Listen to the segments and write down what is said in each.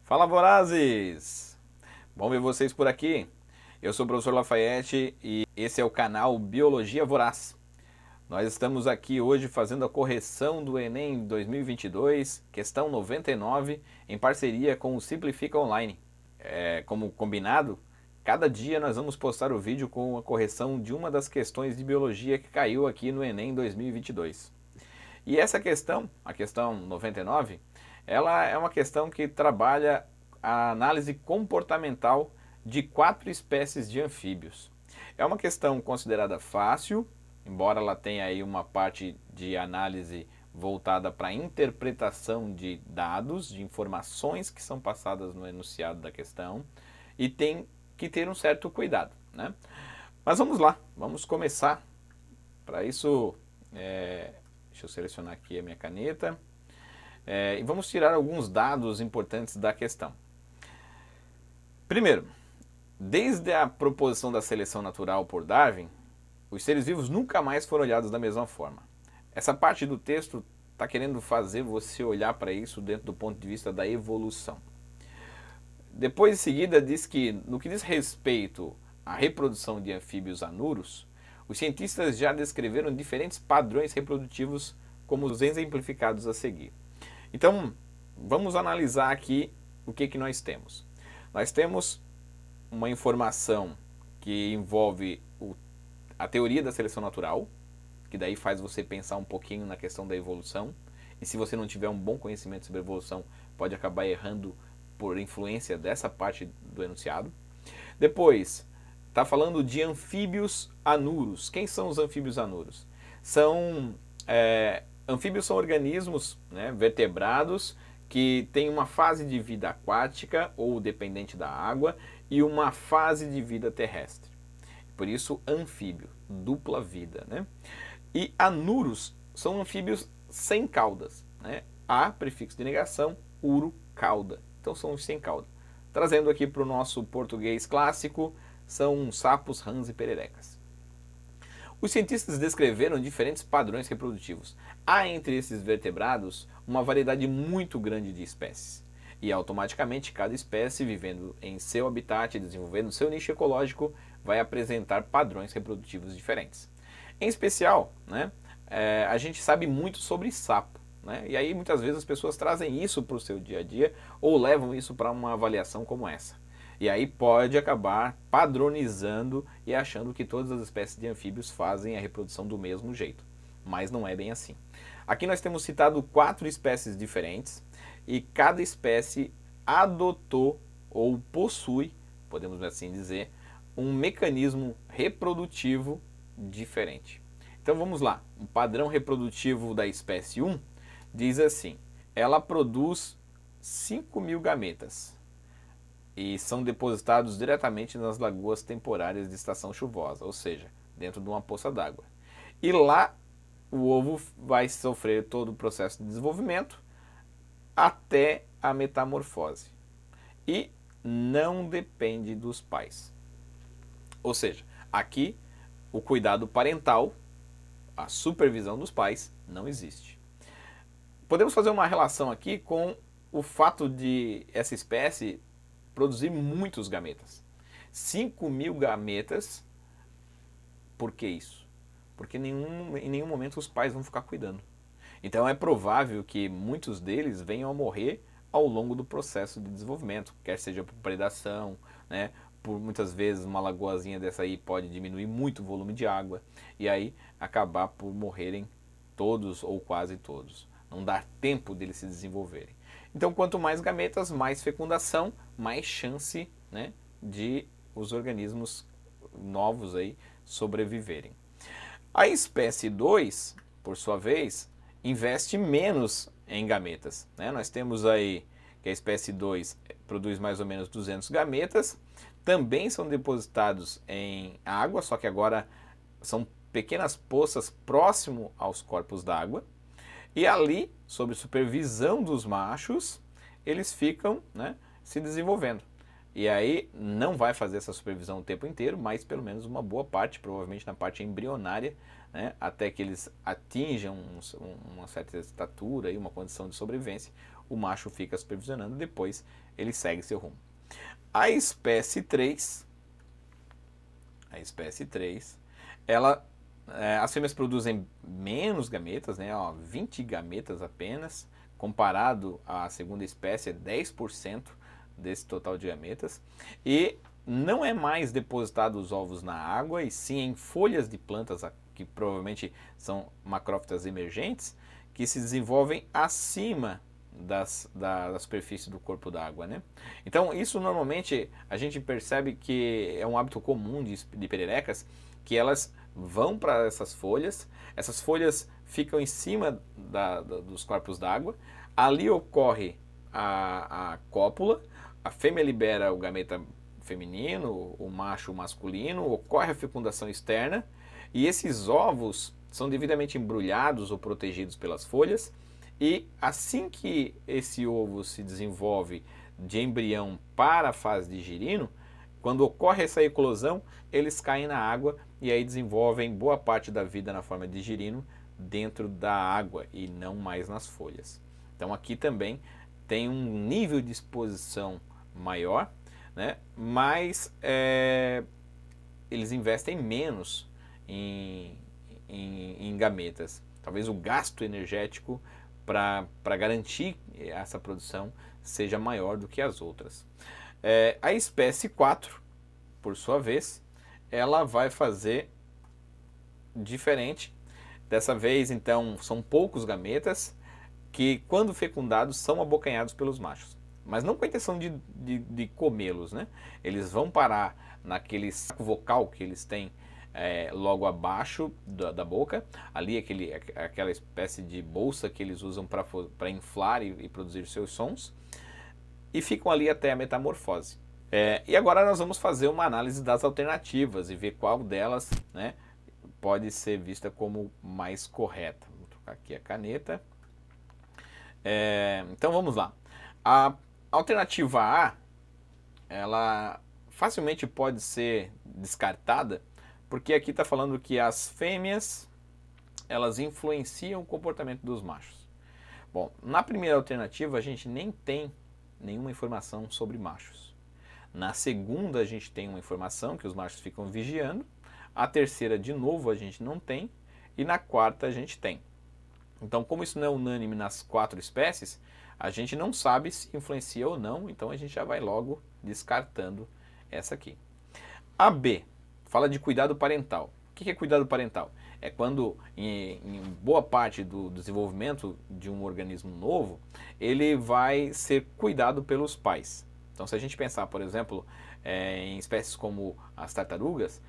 Fala, vorazes! Bom ver vocês por aqui. Eu sou o professor Lafayette e esse é o canal Biologia Voraz. Nós estamos aqui hoje fazendo a correção do Enem 2022, questão 99, em parceria com o Simplifica Online. Como combinado, cada dia nós vamos postar o vídeo com a correção de uma das questões de biologia que caiu aqui no Enem 2022. E essa questão, a questão 99, ela é uma questão que trabalha a análise comportamental de 4 espécies de anfíbios. É uma questão considerada fácil, embora ela tenha aí uma parte de análise voltada para a interpretação de dados, de informações que são passadas no enunciado da questão, e tem que ter um certo cuidado, né? Mas vamos lá, vamos começar. Para isso, deixa eu selecionar aqui a minha caneta. E vamos tirar alguns dados importantes da questão. Primeiro, desde a proposição da seleção natural por Darwin, os seres vivos nunca mais foram olhados da mesma forma. Essa parte do texto está querendo fazer você olhar para isso dentro do ponto de vista da evolução. Depois, em seguida, diz que, no que diz respeito à reprodução de anfíbios anuros, os cientistas já descreveram diferentes padrões reprodutivos, como os exemplificados a seguir. Então, vamos analisar aqui o que nós temos. Nós temos uma informação que envolve a teoria da seleção natural, que daí faz você pensar um pouquinho na questão da evolução. E se você não tiver um bom conhecimento sobre evolução, pode acabar errando por influência dessa parte do enunciado. Depois, está falando de anfíbios anuros. Quem são os anfíbios anuros? Anfíbios são organismos, né, vertebrados que têm uma fase de vida aquática ou dependente da água e uma fase de vida terrestre. Por isso, anfíbio, dupla vida, né? E anuros são anfíbios sem caudas, né? A, prefixo de negação, uro, cauda. Então são os sem cauda. Trazendo aqui para o nosso português clássico, são sapos, rãs e pererecas. Os cientistas descreveram diferentes padrões reprodutivos. Há entre esses vertebrados uma variedade muito grande de espécies. E automaticamente cada espécie, vivendo em seu habitat e desenvolvendo seu nicho ecológico, vai apresentar padrões reprodutivos diferentes. Em especial, né, a gente sabe muito sobre sapo. Né? E aí muitas vezes as pessoas trazem isso para o seu dia a dia ou levam isso para uma avaliação como essa. E aí pode acabar padronizando e achando que todas as espécies de anfíbios fazem a reprodução do mesmo jeito. Mas não é bem assim. Aqui nós temos citado 4 espécies diferentes e cada espécie adotou ou possui, podemos assim dizer, um mecanismo reprodutivo diferente. Então vamos lá. Um padrão reprodutivo da espécie 1 diz assim: ela produz 5.000 gametas e são depositados diretamente nas lagoas temporárias de estação chuvosa, ou seja, dentro de uma poça d'água. E lá o ovo vai sofrer todo o processo de desenvolvimento até a metamorfose. E não depende dos pais. Ou seja, aqui o cuidado parental, a supervisão dos pais, não existe. Podemos fazer uma relação aqui com o fato de essa espécie produzir muitos gametas. 5.000 gametas, por que isso? Porque em nenhum momento os pais vão ficar cuidando. Então é provável que muitos deles venham a morrer ao longo do processo de desenvolvimento, quer seja por predação, né? Por muitas vezes uma lagoazinha dessa aí pode diminuir muito o volume de água e aí acabar por morrerem todos ou quase todos. Não dar tempo deles se desenvolverem. Então quanto mais gametas, mais fecundação, mais chance, né, de os organismos novos aí sobreviverem. A espécie 2, por sua vez, investe menos em gametas. Né? Nós temos aí que a espécie 2 produz mais ou menos 200 gametas, também são depositados em água, só que agora são pequenas poças próximo aos corpos d'água, e ali, sob supervisão dos machos, eles ficam, né, se desenvolvendo. E aí não vai fazer essa supervisão o tempo inteiro, mas pelo menos uma boa parte, provavelmente na parte embrionária, né, até que eles atinjam uma certa estatura e uma condição de sobrevivência, o macho fica supervisionando, depois ele segue seu rumo. A espécie 3, as fêmeas produzem menos gametas, né, 20 gametas apenas, comparado à segunda espécie, é 10% desse total de gametas, e não é mais depositado os ovos na água, e sim em folhas de plantas, que provavelmente são macrófitas emergentes, que se desenvolvem acima da superfície do corpo d'água, né? Então isso normalmente a gente percebe que é um hábito comum de pererecas, que elas vão para essas folhas ficam em cima dos corpos d'água, ali ocorre a cópula, a fêmea libera o gameta feminino, o macho masculino, ocorre a fecundação externa, e esses ovos são devidamente embrulhados ou protegidos pelas folhas, e assim que esse ovo se desenvolve de embrião para a fase de girino, quando ocorre essa eclosão, eles caem na água e aí desenvolvem boa parte da vida na forma de girino dentro da água e não mais nas folhas. Então aqui também tem um nível de exposição maior, né? Mas eles investem menos em gametas. Talvez o gasto energético para garantir essa produção seja maior do que as outras. A espécie 4, por sua vez, ela vai fazer diferente. Dessa vez, então, são poucos gametas que, quando fecundados, são abocanhados pelos machos. Mas não com a intenção de comê-los, né? Eles vão parar naquele saco vocal que eles têm logo abaixo da boca, ali aquela espécie de bolsa que eles usam para inflar e produzir seus sons, e ficam ali até a metamorfose. E agora nós vamos fazer uma análise das alternativas e ver qual delas, né, pode ser vista como mais correta. Vou trocar aqui a caneta. Então vamos lá. A alternativa A, ela facilmente pode ser descartada, porque aqui está falando que as fêmeas elas influenciam o comportamento dos machos. Bom, na primeira alternativa a gente nem tem nenhuma informação sobre machos. Na segunda a gente tem uma informação que os machos ficam vigiando. A terceira, de novo, a gente não tem. E na quarta a gente tem. Então, como isso não é unânime nas 4 espécies, a gente não sabe se influencia ou não, então a gente já vai logo descartando essa aqui. A B fala de cuidado parental. O que é cuidado parental? É quando, em boa parte do desenvolvimento de um organismo novo, ele vai ser cuidado pelos pais. Então, se a gente pensar, por exemplo, em espécies como as tartarugas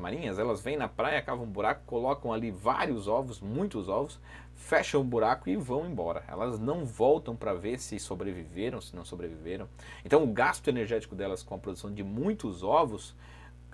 marinhas, elas vêm na praia, cavam um buraco, colocam ali vários ovos, muitos ovos, fecham o buraco e vão embora. Elas não voltam para ver se sobreviveram, se não sobreviveram. Então, o gasto energético delas com a produção de muitos ovos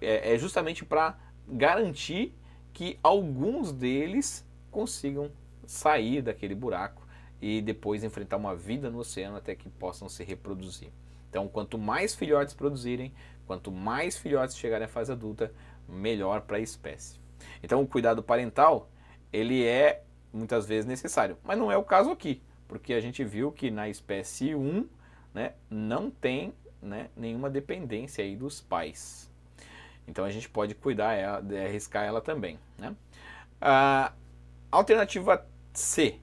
é justamente para garantir que alguns deles consigam sair daquele buraco e depois enfrentar uma vida no oceano até que possam se reproduzir. Então, quanto mais filhotes produzirem, quanto mais filhotes chegarem à fase adulta, melhor para a espécie. Então, o cuidado parental, ele é muitas vezes necessário, mas não é o caso aqui, porque a gente viu que na espécie 1, né, não tem, né, nenhuma dependência aí dos pais. Então a gente pode cuidar de arriscar ela também, né? A alternativa C,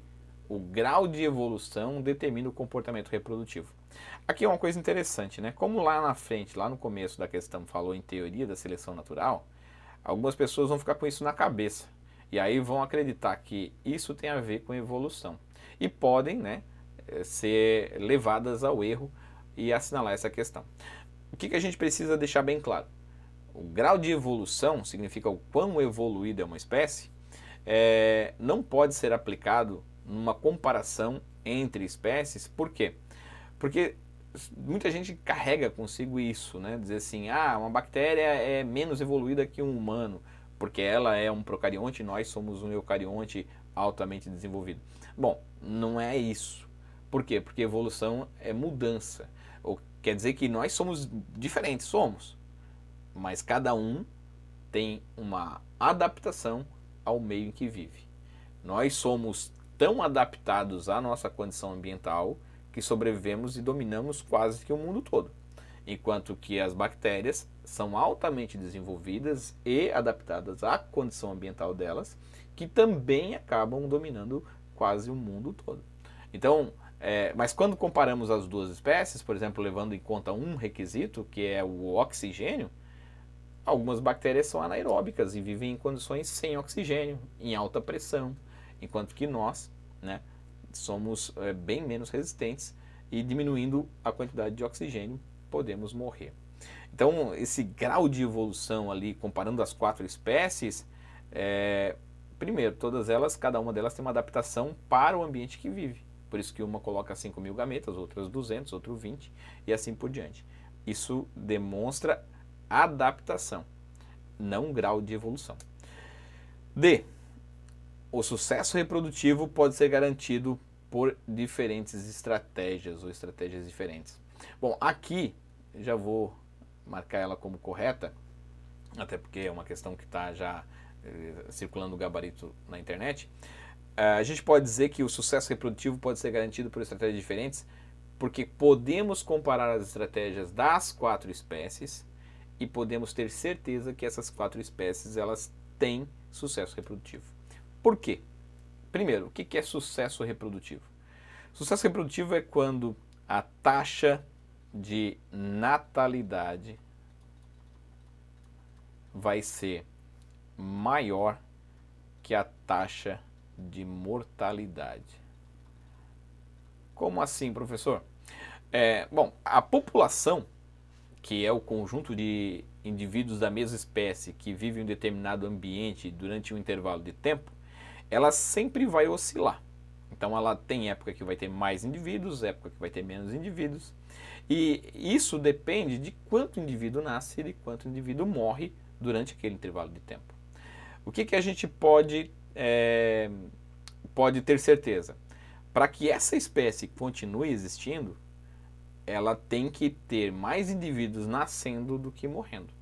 o grau de evolução determina o comportamento reprodutivo. Aqui é uma coisa interessante, né? Como lá na frente, lá no começo da questão, falou em teoria da seleção natural, algumas pessoas vão ficar com isso na cabeça. E aí vão acreditar que isso tem a ver com evolução. E podem, né, ser levadas ao erro e assinalar essa questão. O que a gente precisa deixar bem claro? O grau de evolução significa o quão evoluída é uma espécie, não pode ser aplicado numa comparação entre espécies. Por quê? Porque muita gente carrega consigo isso, né? Dizer assim, uma bactéria é menos evoluída que um humano, porque ela é um procarionte e nós somos um eucarionte altamente desenvolvido. Bom, não é isso. Por quê? Porque evolução é mudança. Ou quer dizer que nós somos diferentes, somos. Mas cada um tem uma adaptação ao meio em que vive. Nós somos tão adaptados à nossa condição ambiental que sobrevivemos e dominamos quase que o mundo todo. Enquanto que as bactérias são altamente desenvolvidas e adaptadas à condição ambiental delas, que também acabam dominando quase o mundo todo. Então, mas quando comparamos as duas espécies, por exemplo, levando em conta um requisito, que é o oxigênio, algumas bactérias são anaeróbicas e vivem em condições sem oxigênio, em alta pressão, enquanto que nós, né, somos bem menos resistentes e diminuindo a quantidade de oxigênio podemos morrer. Então, esse grau de evolução ali, comparando as 4 espécies, primeiro, todas elas, cada uma delas tem uma adaptação para o ambiente que vive. Por isso que uma coloca 5.000 gametas, outras 200, outro 20 e assim por diante. Isso demonstra adaptação, não grau de evolução. D. O sucesso reprodutivo pode ser garantido por diferentes estratégias ou estratégias diferentes. Bom, aqui já vou marcar ela como correta, até porque é uma questão que está já circulando o gabarito na internet. A gente pode dizer que o sucesso reprodutivo pode ser garantido por estratégias diferentes, porque podemos comparar as estratégias das 4 espécies e podemos ter certeza que essas 4 espécies elas têm sucesso reprodutivo. Por quê? Primeiro, o que é sucesso reprodutivo? Sucesso reprodutivo é quando a taxa de natalidade vai ser maior que a taxa de mortalidade. Como assim, professor? Bom, a população, que é o conjunto de indivíduos da mesma espécie que vivem em um determinado ambiente durante um intervalo de tempo, ela sempre vai oscilar. Então ela tem época que vai ter mais indivíduos, época que vai ter menos indivíduos. E isso depende de quanto indivíduo nasce e de quanto indivíduo morre durante aquele intervalo de tempo. O que a gente pode ter certeza? Para que essa espécie continue existindo, ela tem que ter mais indivíduos nascendo do que morrendo.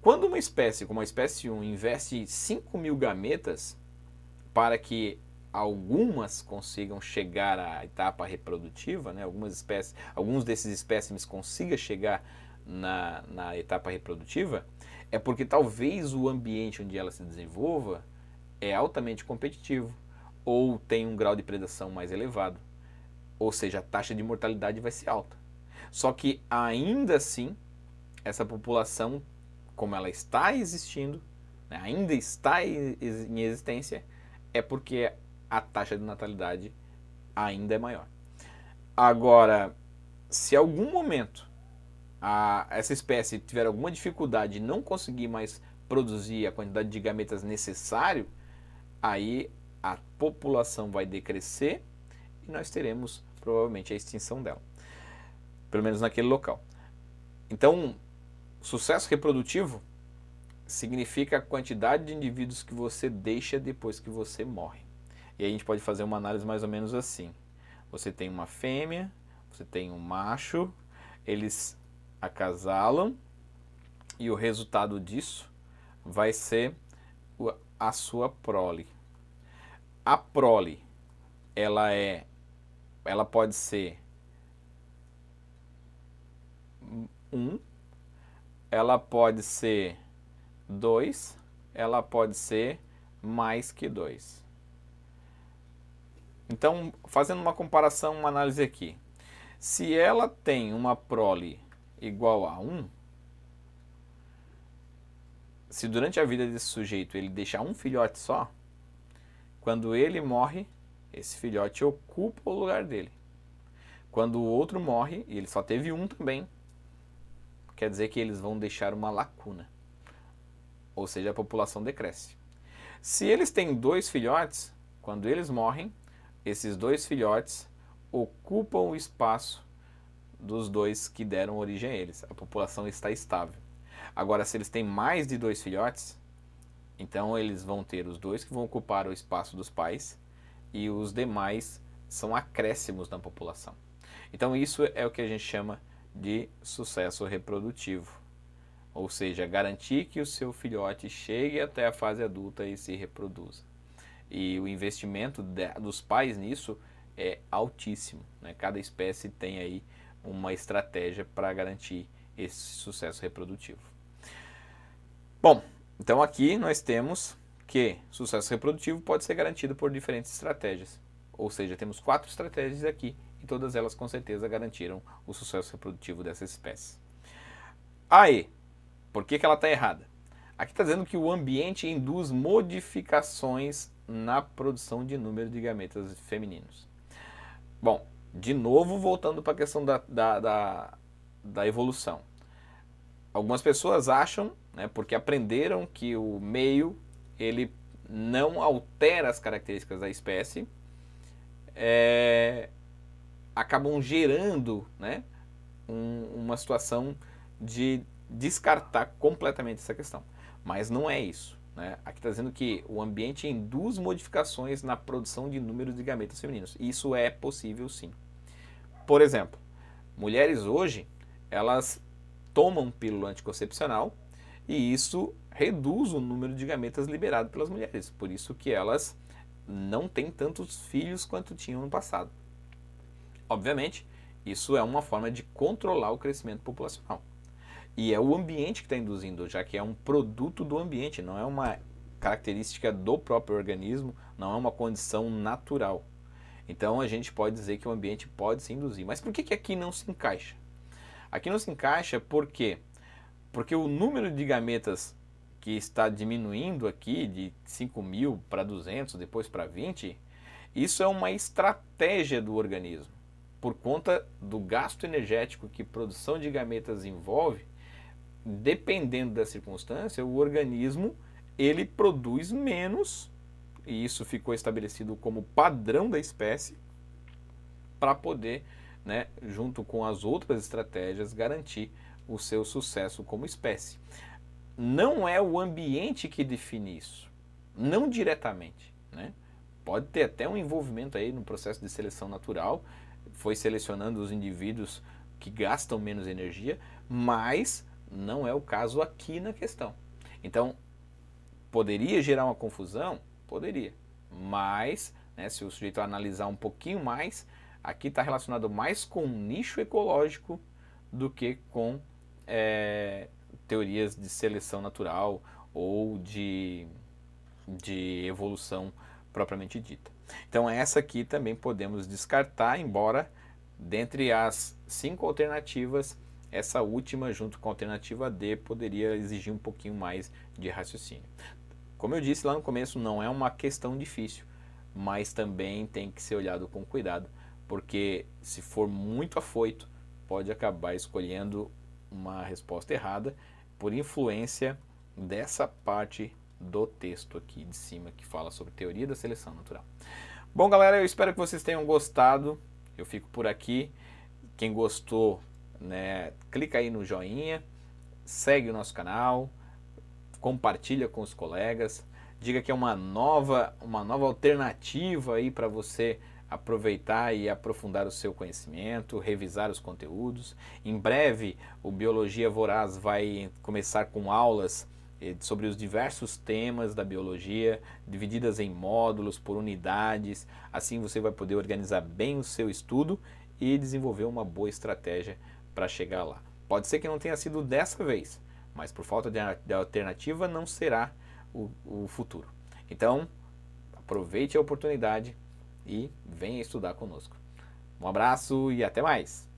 Quando uma espécie, como a espécie 1, investe 5.000 gametas para que algumas consigam chegar à etapa reprodutiva, né? Alguns desses espécimes consigam chegar na etapa reprodutiva, é porque talvez o ambiente onde ela se desenvolva é altamente competitivo ou tem um grau de predação mais elevado, ou seja, a taxa de mortalidade vai ser alta. Só que ainda assim, essa população, como ela está existindo, né, ainda está em existência, é porque a taxa de natalidade ainda é maior. Agora, se algum momento essa espécie tiver alguma dificuldade e não conseguir mais produzir a quantidade de gametas necessário, aí a população vai decrescer e nós teremos provavelmente a extinção dela, pelo menos naquele local. Então, sucesso reprodutivo significa a quantidade de indivíduos que você deixa depois que você morre. E aí a gente pode fazer uma análise mais ou menos assim. Você tem uma fêmea, você tem um macho, eles acasalam e o resultado disso vai ser a sua prole. A prole, ela pode ser 1, ela pode ser 2, ela pode ser mais que 2. Então, fazendo uma comparação, uma análise aqui. Se ela tem uma prole igual a 1, se durante a vida desse sujeito ele deixar um filhote só, quando ele morre, esse filhote ocupa o lugar dele. Quando o outro morre, e ele só teve um também, quer dizer que eles vão deixar uma lacuna. Ou seja, a população decresce. Se eles têm 2 filhotes, quando eles morrem, esses 2 filhotes ocupam o espaço dos 2 que deram origem a eles. A população está estável. Agora, se eles têm mais de 2 filhotes, então eles vão ter os 2 que vão ocupar o espaço dos pais e os demais são acréscimos na população. Então isso é o que a gente chama de sucesso reprodutivo. Ou seja, garantir que o seu filhote chegue até a fase adulta e se reproduza. E o investimento dos pais nisso é altíssimo, né? Cada espécie tem aí uma estratégia para garantir esse sucesso reprodutivo. Bom, então aqui nós temos que sucesso reprodutivo pode ser garantido por diferentes estratégias. Ou seja, temos 4 estratégias aqui e todas elas com certeza garantiram o sucesso reprodutivo dessa espécie. Aí, por que ela está errada? Aqui está dizendo que o ambiente induz modificações na produção de número de gametas femininos. Bom, de novo voltando para a questão da evolução. Algumas pessoas acham, né, porque aprenderam que o meio ele não altera as características da espécie, acabam gerando, né, uma situação de descartar completamente essa questão. Mas não é isso, né? Aqui está dizendo que o ambiente induz modificações na produção de números de gametas femininos. Isso é possível sim. Por exemplo, mulheres hoje, elas tomam pílula anticoncepcional e isso reduz o número de gametas liberado pelas mulheres. Por isso que elas não têm tantos filhos quanto tinham no passado. Obviamente, isso é uma forma de controlar o crescimento populacional. E é o ambiente que está induzindo, já que é um produto do ambiente, não é uma característica do próprio organismo, não é uma condição natural. Então a gente pode dizer que o ambiente pode se induzir. Mas por que aqui não se encaixa? Aqui não se encaixa por quê? Porque o número de gametas que está diminuindo aqui de 5.000 para 200, depois para 20, isso é uma estratégia do organismo. Por conta do gasto energético que produção de gametas envolve, dependendo da circunstância, o organismo ele produz menos, e isso ficou estabelecido como padrão da espécie, para poder, né, junto com as outras estratégias, garantir o seu sucesso como espécie. Não é o ambiente que define isso, não diretamente, né? Pode ter até um envolvimento aí no processo de seleção natural, foi selecionando os indivíduos que gastam menos energia, mas não é o caso aqui na questão. Então, poderia gerar uma confusão? Poderia. Mas, né, se o sujeito analisar um pouquinho mais, aqui está relacionado mais com o nicho ecológico do que com teorias de seleção natural ou de evolução propriamente dita. Então essa aqui também podemos descartar, embora dentre as 5 alternativas, essa última junto com a alternativa D poderia exigir um pouquinho mais de raciocínio. Como eu disse lá no começo, não é uma questão difícil, mas também tem que ser olhado com cuidado, porque se for muito afoito, pode acabar escolhendo uma resposta errada por influência dessa parte do texto aqui de cima que fala sobre teoria da seleção natural. Bom, galera, eu espero que vocês tenham gostado. Eu fico por aqui. Quem gostou, né, clica aí no joinha, segue o nosso canal, compartilha com os colegas, diga que é uma nova alternativa aí para você aproveitar e aprofundar o seu conhecimento, revisar os conteúdos. Em breve, o Biologia Voraz vai começar com aulas sobre os diversos temas da biologia, divididas em módulos, por unidades. Assim você vai poder organizar bem o seu estudo e desenvolver uma boa estratégia para chegar lá. Pode ser que não tenha sido dessa vez, mas por falta de alternativa não será o futuro. Então, aproveite a oportunidade e venha estudar conosco. Um abraço e até mais!